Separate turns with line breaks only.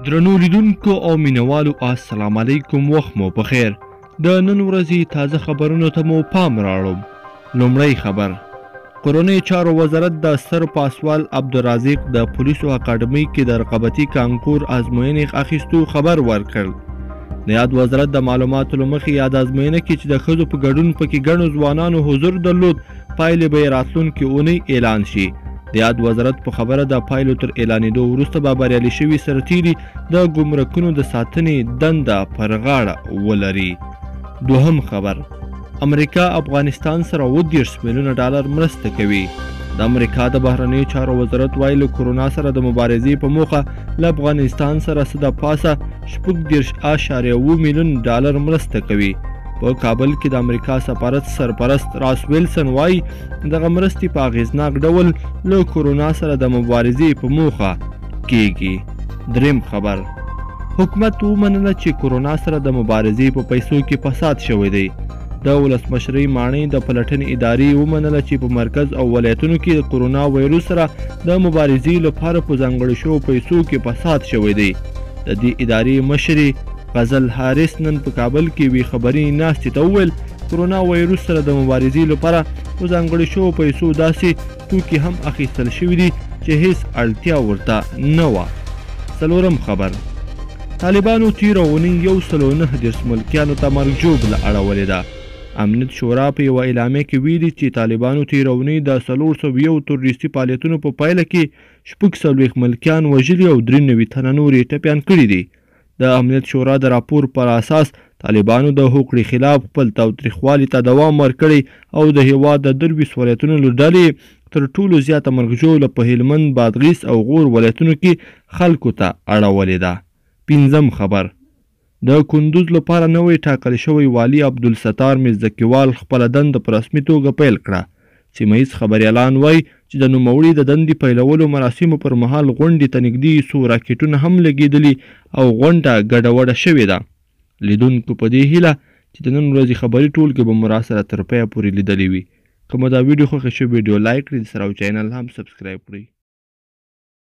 درنو لیدونکو او مینوالو السلام علیکم، وخت مو بخیر. د نن ورځې تازه خبرونو ته مو پام راوړم. لومړی خبر: کورنۍ چارو وزارت د سر پاسوال عبدالرزاق د پولیسو اکاډمۍ کې د رقابتي کانکور ازموینې اخیستو خبر ورکړ. د یاد وزارت د معلوماتو له مخې یاد ازموینه کې چې د ښځو په ګډون پکې ګڼو ځوانانو حضور درلود، پایلې به یې راتلونکې اونۍ اعلان شي. د یاد وزارت په خبره د پایلو تر اعلانېدو وروسته به بریالي شوي سرتیري د ګمرکونو د ساتنې دنده پر غاړه ولري. دوهم خبر: امریکا افغانستان سره 30 میلیونه ډالر مرسته کوي. د امریکا د بهرنیو چارو وزارت وایي له کرونا سره د مبارزې په موخه له افغانستان سره څه د پاسه 14.7 میلیون ډالر مرسته کوي. په کابل کې د امریکا سفارت سرپرست راس ویلسن وایي دغه مرستې په اغیزناک ډول له کرونا سره د مبارزې په موخه کیږي. دریم خبر: حکومت ومنله چې کرونا سره د مبارزې په پیسو کې فساد شوی دی. د ولسمشرۍ ماڼۍ د پلټنې ادارې ومنله چې په مرکز او ولایتونو کې د کرونا وایروس سره د مبارزې لپاره په ځانګړو شویو پیسو کې فساد شوی دی. د دې ادارې مشرې غزل حارث نن په کابل کې وی خبري ناستې ته وویل کرونا وایروس سره د مبارزې لپاره په ځانګړو شویو پیسو داسې توکي هم اخیستل شوي دي چې هیڅ اړتیا ورته نه وه. څلورم خبر: طالبانو تېره اونۍ 119 ملکیانو ته مرګ ژوبله اړولې ده. امنیت شورا په یوه اعلامیه کې ویلي چې طالبانو تېره اونۍ د 401 تروریستي فعالیتونو په پایله کې 46 ملکیان وژلي او 93 تنه نور یې ټپیان کړي دي. د امنیت شورا د راپور پر اساس طالبانو د هوکړې خلاف خپل تاوتریخوالي ته دوام ورکړی او د هېواد د 23 ولایتونو له ډلې تر ټولو زیاته مرګ ژوبله په هلمند، بادغیس او غور ولایتونو کې خلکو ته اړولې ده. پنځم خبر: د کندوز لپاره نوی ټاکل شوی والي عبدالستار مزدکیوال خپله دنده په رسمي توګه پیل کړه. سیمه ییز خبریالان وایي چې د نوموړي د دندې پیلولو مراسمو پر مهال غونډې ته نږدې 100 راکټونه هم لګېدلي او غونډه ګډوډه شوې ده. لیدونکو په دې هیله چې د نن ورځې خبري ټولګې به مو راسره تر پایه پورې لیدلې وي. که مو دا ویډیو خوښه شوې ویډیو لایک کړئ، د سره چینل هم سبسکرایب کړئ.